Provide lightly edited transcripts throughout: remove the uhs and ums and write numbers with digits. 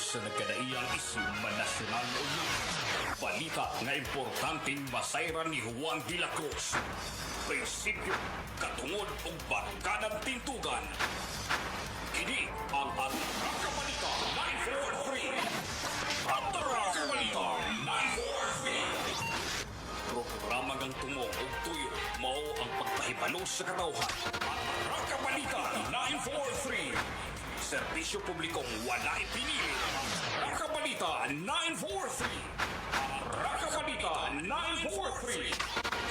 sa nagkadaiyang isyu manasyonal o balita nga importanteng masayran ni Juan de la Cruz. Prinsipyo, katungod o barkadang tintugan. Kini ang Atraka Balita 943. Atraka Balita 943. Programa ng tumong o tuyo, mao ang pagpahibalo sa katawhan. Atraka Balita 943. Serbisyo publikong wala ipinili. Atraka Balita 943. Atraka Balita 943.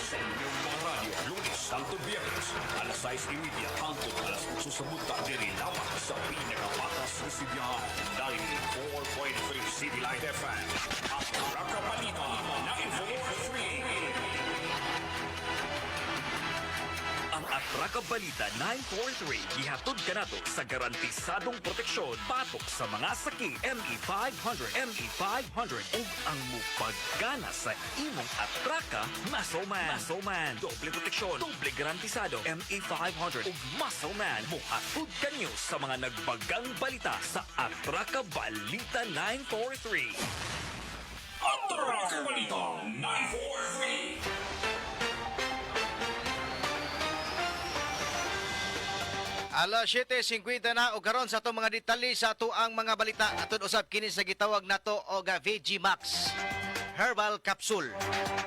Sa inyong mga radyo, Lunes hangtod Biyernes, alas 6:30 hangtod alas 8 sa bunta diri lamang sa pinakapatas ng Sibiyahan, 94.3 Citylite FM. Atraka Balita 943. Ang Atraka Balita 943 gihatod kanato sa garantisadong proteksyon patok sa mga sakit ME500 ME500 ug ang mupagkana sa imong Atraka Muscle Man. Doble proteksyon, doble garantisado ME500 ug Muscle Man muhatod kanyo sa mga nagbagang balita sa Atraka Balita 943. Atraka Balita 943. Alas 7:50 na o karon sa atong mga detalye sa ato ang mga balita atud usab kini sa gitawag nato og VG Max Herbal Capsule.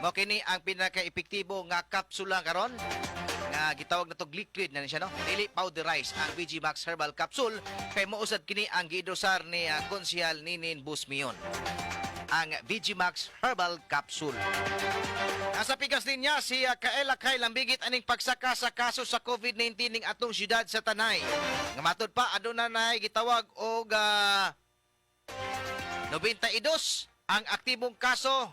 Mao kini ang pinaka-epektibo nga kapsula karon nga gitawag nato liquid na siya no. Dili powderized ang VG Max Herbal Capsule kay mousad kini ang gidosar ni Konsehal Ninin Busmion. Ang VG Max Herbal Capsule. Nasa pikas niya si Kaela Kay lambigit aning pagsaka sa kaso sa COVID-19 ning atong syudad sa Tanay. Nga matod pa aduna nay gitawag og 92 ang aktibong kaso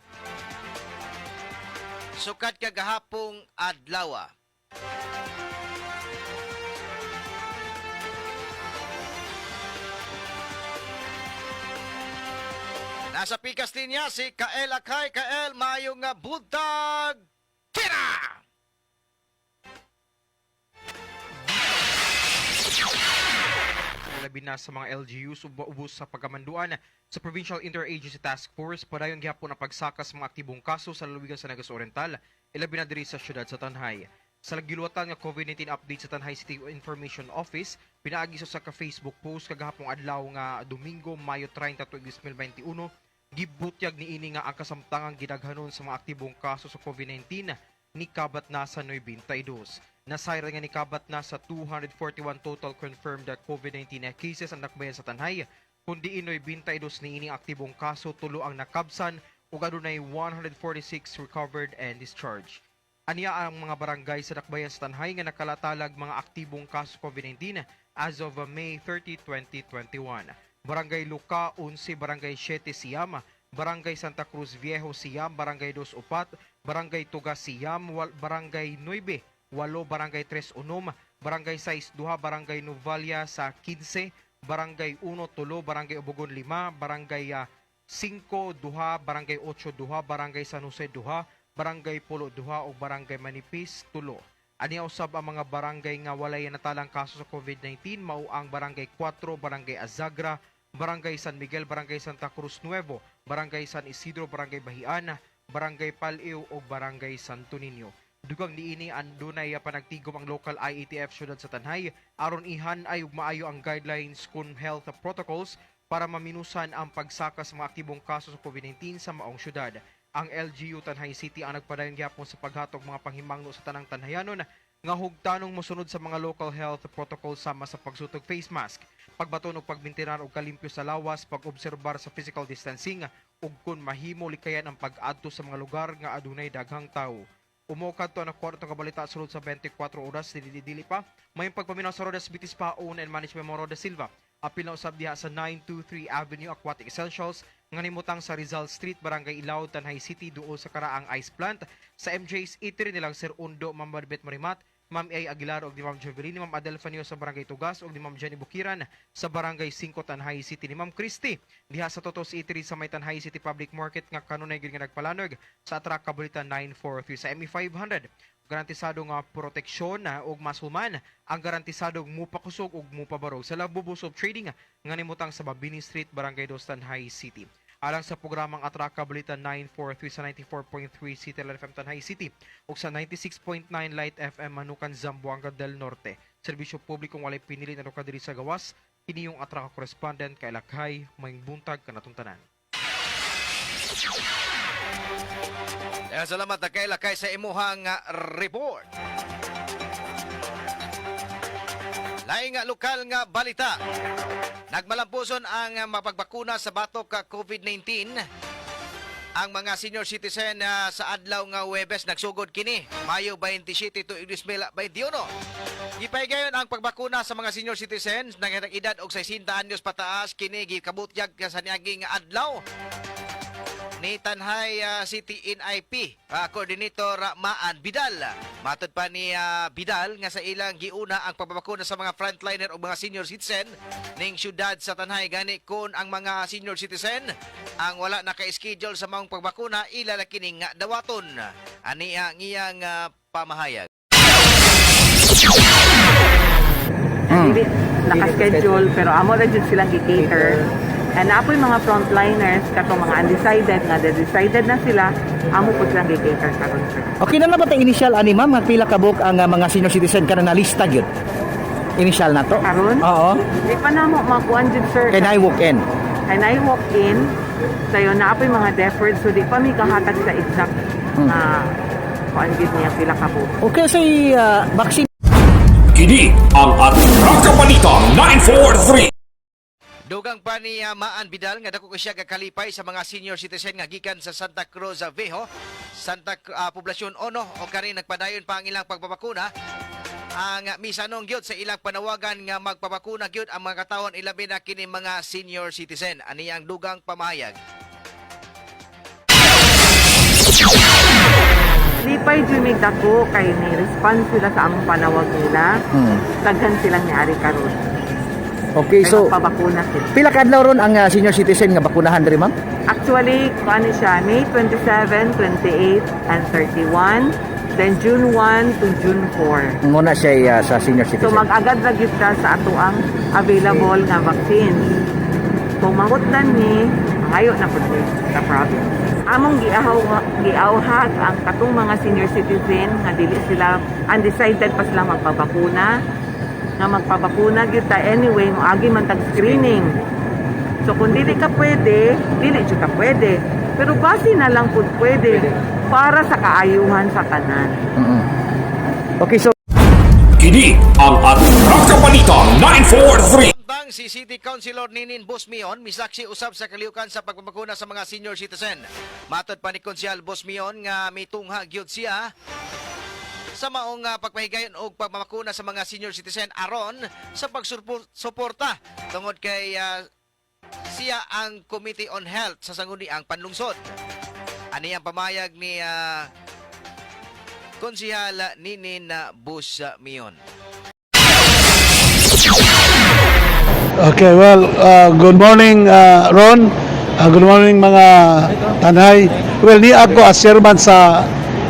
sukad kagahapong adlaw. Nasa pikas niya si Kael Akay. Kael, mayo nga buntag. Tira! Labi na sa mga LGUs ubos sa pagkamanduan sa Provincial Interagency Task Force padayon gihapon ang pagsakas mga aktibong kaso sa lalawigan sa Negros Oriental, ilabi na diri sa syudad sa Tanjay. Sa giluwatan nga COVID-19 update sa Tanjay City Information Office, pinaagi sa ka-Facebook post kagahapong adlaw nga Domingo, Mayo 30, 2021, gibutyag ni ini nga ang kasamtangang gidaghanon sa mga aktibong kaso sa COVID-19 ni kabat na sa 92. Nasayra nga ni kabat na sa 241 total confirmed COVID-19 cases ang nakbayan sa Tanjay, kundi inoy 22 ni ining aktibong kaso, tulo ang nakabsan ug adunay 146 recovered and discharged. Aniya ang mga barangay sa dakbayan sa Tanjay nga nakalatalag mga aktibong kaso COVID-19 as of May 30, 2021. Barangay Luka, 11, Barangay 7, Siam, Barangay Santa Cruz Viejo, Siam, Barangay 2, Upat, Barangay Tugas, Siam, Barangay 9, 8, Barangay 3, Unom, Barangay 6, 2, Barangay Nuvalia sa 15, Barangay 1, Tulo, Barangay Ubugon 5, Barangay 5, 2, Barangay 8, 2, Barangay San Jose 2, Barangay Pulo 2 o Barangay Manipis 3. Ani usab ang mga barangay nga walay natalang kaso sa COVID-19 mao ang Barangay 4, Barangay Azagra, Barangay San Miguel, Barangay Santa Cruz Nuevo, Barangay San Isidro, Barangay Bahian, Barangay Paliw o Barangay Santo Niño. Dugang niini andunay panagtigom ang local IATF syudad sa Tanjay aron ihan ay maayo ang guidelines kun health protocols para maminusan ang pagsaka sa mga aktibong kaso sa COVID-19 sa maong syudad. Ang LGU Tanjay City ang nagpadayon gyapon sa paghatog mga panghimangno sa tanang Tanhayanon nga hugtanong mosunod sa mga local health protocols sama sa pagsutog face mask, pagbaton og pagbintiran og kalimpyo sa lawas, pag-obserbar sa physical distancing ug kun mahimo likayan ang pag-adto sa mga lugar nga adunay daghang tawo. Umukad to ang kwarto nga balita sulod sa 24 oras dili pa. May pagpaminaw sa Rodas Bitis Paon and Management Moro de Silva. Apil na usab diha sa 923 Avenue Aquatic Essentials nga nimutang sa Rizal Street, Barangay Ilaw, Tanjay City duol sa karaang ice plant. Sa MJ's Eatery nilang Sir Undo, Mambarbet Marimat, Ma'am A. Aguilar ug ni Ma'am Jovelyn, ni Ma'am Adel Fanio sa Barangay Tugas ug ni Ma'am Jenny Bukiran sa Barangay 5 Tanjay City, ni Ma'am Christy diha sa Totos Eatery sa may Tanjay City Public Market nga kanunay gyud nga nagpalanog sa Atraka Balita 943 sa ME 500. Garantisado nga proteksyon ug masuman ang garantisado mupakusog ug mupabarog sa Labubus of Trading nga nimutang sa Babini Street, Barangay 2 Tanjay City. Alang sa programang Atraka Balita 943 sa 94.3 Citylite FM Tanjay City ug sa 96.9 Light FM Manukan, Zamboanga del Norte. Serbisyo publikong walay pinili na diri sa gawas, kini yung Atraka correspondent kay Lakhay Mayng buntag kanatong tanan. Salamat na kay Lakay sa imuhang report. Laing nga lokal nga balita. Nagmalampuson ang mapagbakuna sa batok ka COVID-19. Ang mga senior citizen sa adlaw nga Huwebes nagsugod kini, Mayo 27 to 2021. Gipaygayon ang pagbakuna sa mga senior citizens na edad og 60 anyos pataas kini gikabutyag sa niaging adlaw ni Tanjay City NIP Coordinator Maan Bidal. Matod pa ni Bidal nga sa ilang giuna ang pagbabakuna sa mga frontliner o mga senior citizen ning syudad sa Tanjay, gani kun ang mga senior citizen ang wala naka-schedule sa maong pagbakuna ilalaki ning dawaton. Ani ang iyang pamahayag. Hindi naka-schedule pero amo ra jud silang gi-cater. And apoy mga frontliners katong mga undecided nga decided na sila, amo po silang gi-cater karon sir. Okay na ba tayo initial ani ma'am nga pila ka book ang mga senior citizen kana na lista gyud? Initial na to? Karon? Oo. Di pa namo makuan jud sir. Can I walk in? And I walk in, sayo na apoy mga deferred, so di pa mi kahatag sa exact na kuan gid niya pila ka book. Okay, so vaccine Kini ang Atraka Balita 943. Dugang pa ni Maan Bidal nga dako siya gakalipay sa mga senior citizen nga gikan sa Santa Cruz Viejo, Poblasyon 1 o kani nagpadayon pa ang ilang pagbabakuna. Ang misanong gyud sa ilang panawagan nga magpabakuna gyud ang mga katawon ilabi na kini mga senior citizen. Ani ang dugang pamahayag. Lipay jud dako kay ni response sila sa among panawag nila. Daghan silang niari karon. Okay, so pabakuna sila. pila ka adlaw ron ang senior citizen nga bakunahan diri ma'am? Actually, ano siya, May 27, 28, and 31. Then June 1 to June 4. Muna siya sa senior So citizen. mag-agad na gyud ta sa ato ang available nga vaccine. Kung mangutdan ni, ngayo na po sa province. Among giawhag ang katong mga senior citizen nga dili sila undecided pa sila magpabakuna. Nga magpabakuna gyud ta anyway, moagi man tag screening. So kung dili ka pwede, dili jud ka pwede. Pero base na lang pud pwede para sa kaayuhan sa tanan. Okay, so Kini ang Atraka Balita 943. Samtang si City Councilor Ninin Bosmion misaksi usab sa kaliukan sa pagbabakuna sa mga senior citizen. Matod pa ni Konsyal Bosmion nga mitungha gyud siya sa maong pagpahigayon og pagmamakuna sa mga senior citizen aron sa pagsuporta tungod kay siya ang Committee on Health sa sangguniang panlungsod. Ani ang pamayag ni Konsehal Ninin Bosmion. Okay, well, good morning, Ron. Good morning, mga Tanjay. Well, ni ako as chairman sa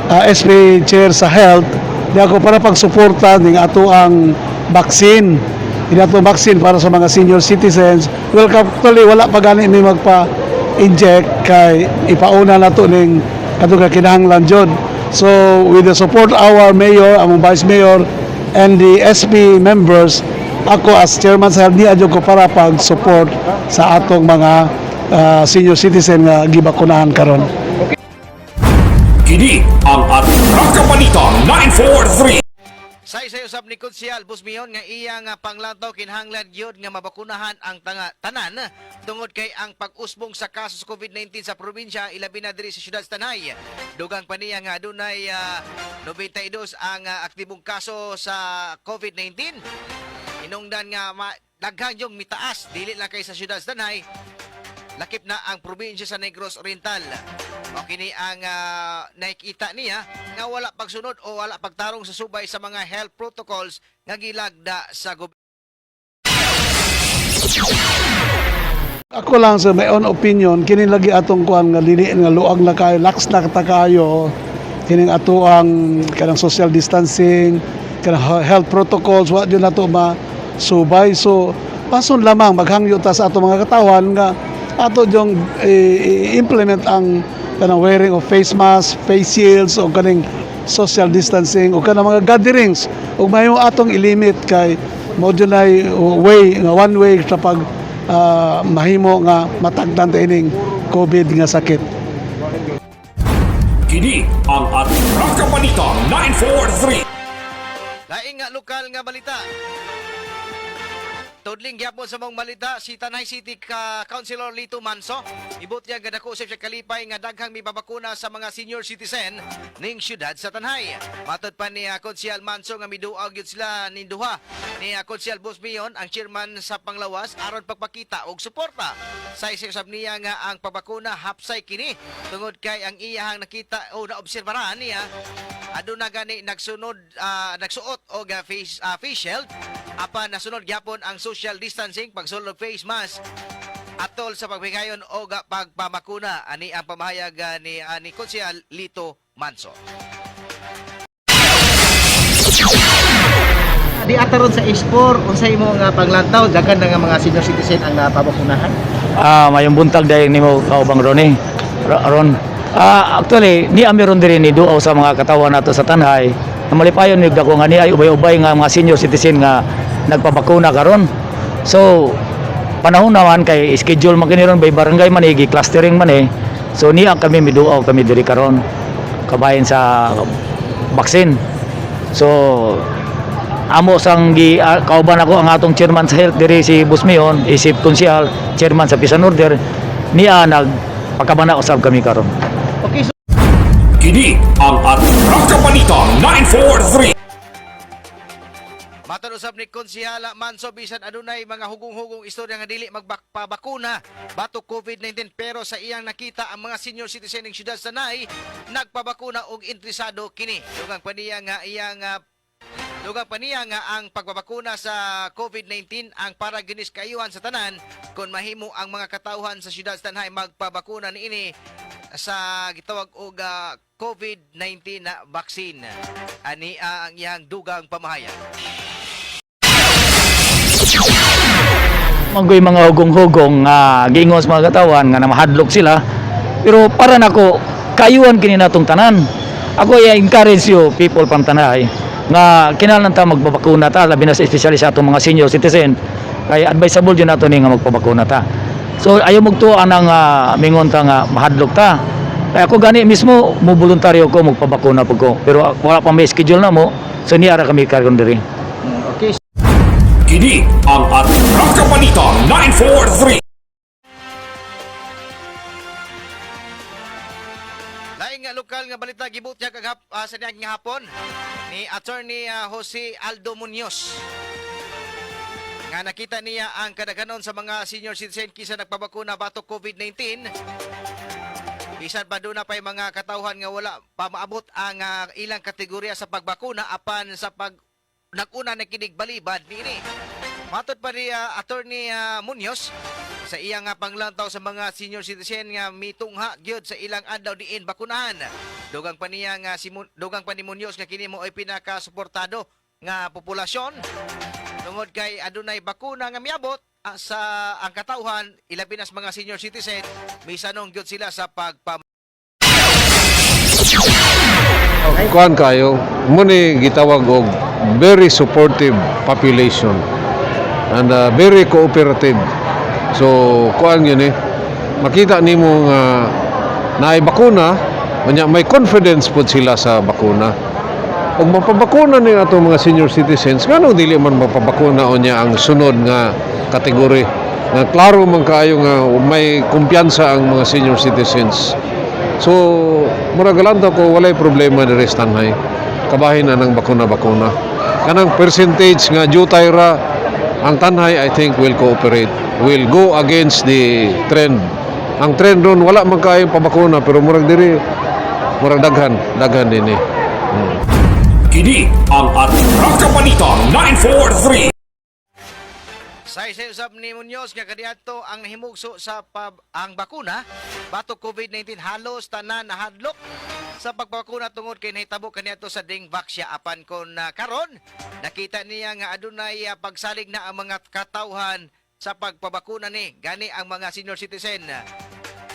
SP Chair sa Health, di ako para pagsuporta ng ato ang vaccine. Hindi ato vaccine para sa mga senior citizens. Well, actually, wala pa gani may magpa-inject kay ipauna na to ng ato kinahanglan dyan. So, with the support our mayor, among vice mayor, and the SP members, ako as chairman sa Health, niadyo ko para pag-support sa atong mga senior citizen nga gibakunahan karon. Kini ang Atraka Balita 943. Say usab ni Konsehal Bosmion nga iyang panglantaw kinahanglan gyud nga mabakunahan ang tanan tungod kay ang pag-usbong sa kaso sa COVID-19 sa probinsya ilabi na diri sa siyudad sa Tanjay. Dugang pa niya nga adunay 92 ang aktibong kaso sa COVID-19. Inungdan nga daghan yung mitaas dili lang kay sa siyudad sa Tanjay. Lakip na ang probinsya sa Negros Oriental. O kini ang nakikita niya nga wala pagsunod o wala pagtarong sa subay sa mga health protocols nga gilagda sa gobyerno. Ako lang sa my own opinion, kini lagi atong kuan nga dili nga luag na kayo, lax na ta kayo. Kining ato ang kanang social distancing, kanang health protocols, wa din nato masubay. So pason lamang maghangyo ta sa ato mga katawan nga ato jong implement ang kanang wearing of face mask, face shields o kaning social distancing o kanang mga gatherings ug mayo atong ilimit kay mo dunay way nga one way sa pag mahimo nga matagdan ta ining COVID nga sakit. Kini ang Atraka Balita 943. Laing nga lokal nga balita. Tudling gyapon sa mong balita si Tanjay City Councilor Lito Manso ibot niya gadako sa kalipay nga daghang mibabakuna sa mga senior citizen ning syudad sa Tanjay. Matod pa ni Konsyal Manso nga miduaw gyud sila ning duha ni Konsyal Bosmion ang chairman sa Panglawas aron pagpakita og suporta. Sa isip niya nga ang pagbakuna hapsay kini tungod kay ang iyahang nakita o naobserbahan niya aduna gani nagsuot og face shield apan nasunod gyapon ang social distancing, pagsulod face mask atol sa pagbigayon o pagpamakuna ani ang pamahayag ni Konsyal Lito Manso. Di ataron sa export unsay mo nga panglantaw daghan na nga mga senior citizen ang napabakunahan. Mayong buntag dahil ni mo kaubang Ron. Actually, ni amiron diri ni duaw sa mga katawan nato sa Tanjay. Malipayon ni dako nga ni ay ubay-ubay nga mga senior citizen nga nagpabakuna karon. So panahon naman kay schedule man kini ron by barangay man clustering man So niya kami miduaw kami diri karon kabayan sa baksin. So amo sang kauban ako ang atong chairman sa health diri si Busmion, isip konsyal, chairman sa Pisan Order, niya nagpakabana usab kami karon. Okay, so Kini ang Atraka Balita 943. Matod usab ni Konsyala Manso bisan adunay mga hugong-hugong istorya nga dili magpabakuna batok COVID-19 pero sa iyang nakita ang mga senior citizen ng syudad sa Tanjay nagpabakuna og interesado kini. Dugang pa niya nga ang pagbabakuna sa COVID-19 ang para ginis kaayuhan sa tanan kung mahimo ang mga katawhan sa syudad sa Tanjay magpabakuna niini sa gitawag og COVID-19 na vaccine. Ani ang iyang dugang pamahayag. Magoy mga hugong-hugong giingon sa mga katawan nga namahadlok sila. Pero para nako kayuhan kini natong tanan. Ako i-encourage you people from Tanjay nga kinahanglan ta magbabakuna ta labi na sa espesyally sa atong mga senior citizen. Kaya advisable jud nato ni nga magpabakuna ta. So ayaw magtuan ang mingon ta nga mahadlok ta. Kaya ako gani mismo mo voluntaryo ko magpabakuna pud ko. Pero wala pa may schedule na mo. So niya ra kami karon diri. okay. Kini ang Atraka Balita 943. Laing nga lokal nga balita gibot niya sa niyang hapon ni Attorney Jose Aldo Munoz. Nga nakita niya ang kadaghanon sa mga senior citizen kisa nagpabakuna batok COVID-19. Bisan pa doon na pa'y mga katawhan nga wala pa maabot ang ilang kategorya sa pagbakuna apan sa nag-una na kinig balibad niini. Matod pa ni Attorney Munoz sa iyang panglantaw sa mga senior citizen nga mitungha gyud sa ilang adlaw diin bakunahan. Dugang pa niya nga dugang pa ni Munoz nga kini mo ay pinaka-suportado nga populasyon tungod kay adunay bakuna nga miabot sa ang katawhan ilabi na sa mga senior citizen misanong gyud sila sa Kuan kayo, muni gitawag og very supportive population and very cooperative. So kuan yun makita nimo nga naay bakuna, may confidence pud sila sa bakuna. Kung mapabakuna ni ato mga senior citizens, ngano dili man mapabakuna o niya ang sunod nga kategory nga klaro man kaayo nga may kumpiyansa ang mga senior citizens. So muragalanta ko walay problema ni Tanjay. Kabahin na ng bakuna-bakuna. Kanang percentage nga jutay ra ang Tanjay I think will cooperate. Will go against the trend ang trend ron wala man kaayong pabakuna pero murag diri murag daghan din eh. Kini ang Atraka Balita 943. Sa usab ni Munoz nga kaniadto ang nahimugso sa ang bakuna batok COVID-19 halos tanan nahadlok sa pagbakuna tungod kay nahitabo kaniadto sa Dingvax siya apan kon karon nakita niya nga adunay pagsalig na ang mga katawhan sa pagpabakuna ni gani ang mga senior citizen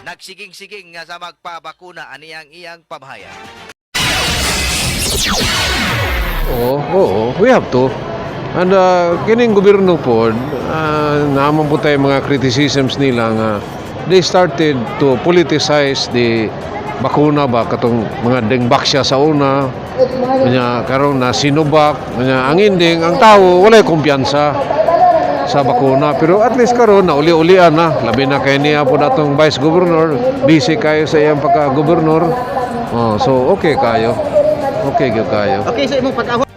nagsiging-siging nga sa magpabakuna ani ang iyang pamahayag. Oo, we have to. And kining gobyerno po, naman po tayo mga criticisms nila nga they started to politicize the bakuna ba katong mga dengbaksya sa una kanya karon na Sinovac kanya ang ending ang tao walay kumpiyansa sa bakuna pero at least karon na uli-ulian na labi na kay niya po datong vice governor busy kayo sa iyang pagka-gobernur so okay kayo Okay, sa imong pag-ahon.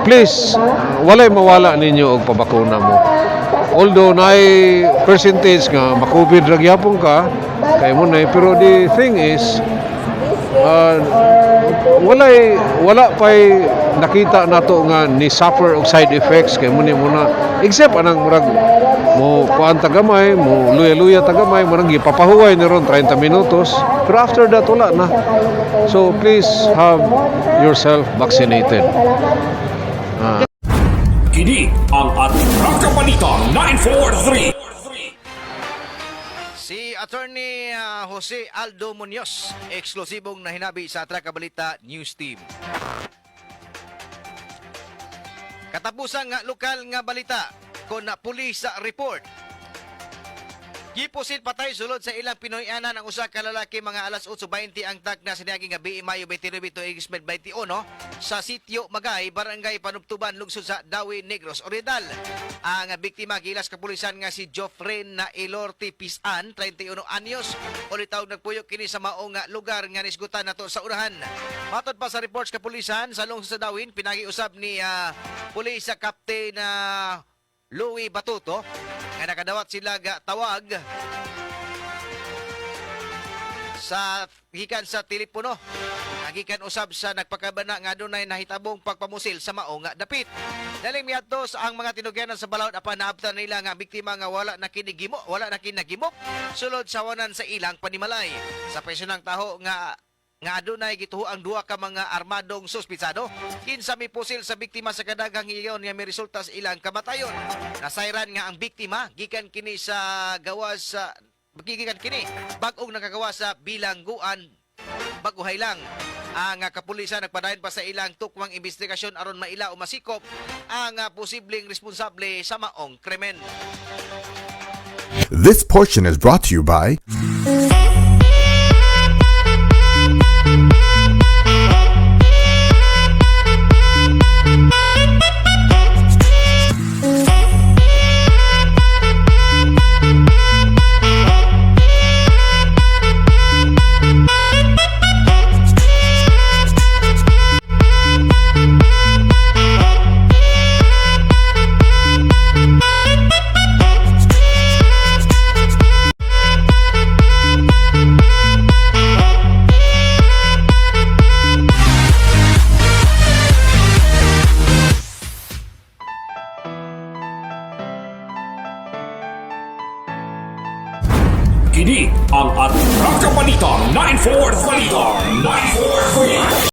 please walay mawala ninyo og pabakuna mo although naay percentage nga ma-COVID ra gyapon ka kay mo nay pero the thing is wala pay nakita nato nga ni suffer og side effects kay mo ni muna except anang murag mo kuan tagamay mo luya-luya tagamay mo nang gipapahuway ni ron 30 minutos pero after that wala na so please have yourself vaccinated. Kini ang Atraka Balita 943. Si Attorney Jose Aldo Munoz, eksklusibong nahinabi sa Atraka Balita News Team. Katapusan nga lokal nga balita kon na pulis sa report. Gipusit patay sulod sa ilang Pinoy-anan ang usa ka lalaki mga alas 8:20 ang tag na siniagi nga Mayo 29 21 sa sitio Magay, Barangay Panubtuban, lungsod sa Dawi, Negros, Oriental. Ang biktima gilas kapulisan nga si Joffrey na Ilorti Pisan, 31 anyos, ulitaw nagpuyok kini sa maong lugar nga nisgutan nato sa unahan. Matod pa sa reports kapulisan sa lungsod sa Dawin, pinagiusab ni pulis sa Captain Louis Batuto nga nakadawat sila tawag sa gikan sa telepono gikan usab sa nagpakabana nga adunay nahitabong pagpamusil sa mao nga dapit. Daling miadtos ang mga tinugyanan sa balawd apan naabtan nila nga biktima nga wala na kinagimok sulod sa wanan sa ilang panimalay. Sa presyonang taho nga adunay gituho ang duha ka mga armadong suspitsado. Kinsa mipusil sa biktima sa kadagang higayon nga may resulta sa ilang kamatayon. Nasayran nga ang biktima gikan kini sa gawas sa bag-ong nakagawa sa bilangguan Baguhay lang. Ang kapulisan nagpadayon pa sa ilang tukwang investigasyon aron maila o masikop ang posibleng responsable sa maong krimen. This portion is brought to you by Kini ang Atraka Balita 943.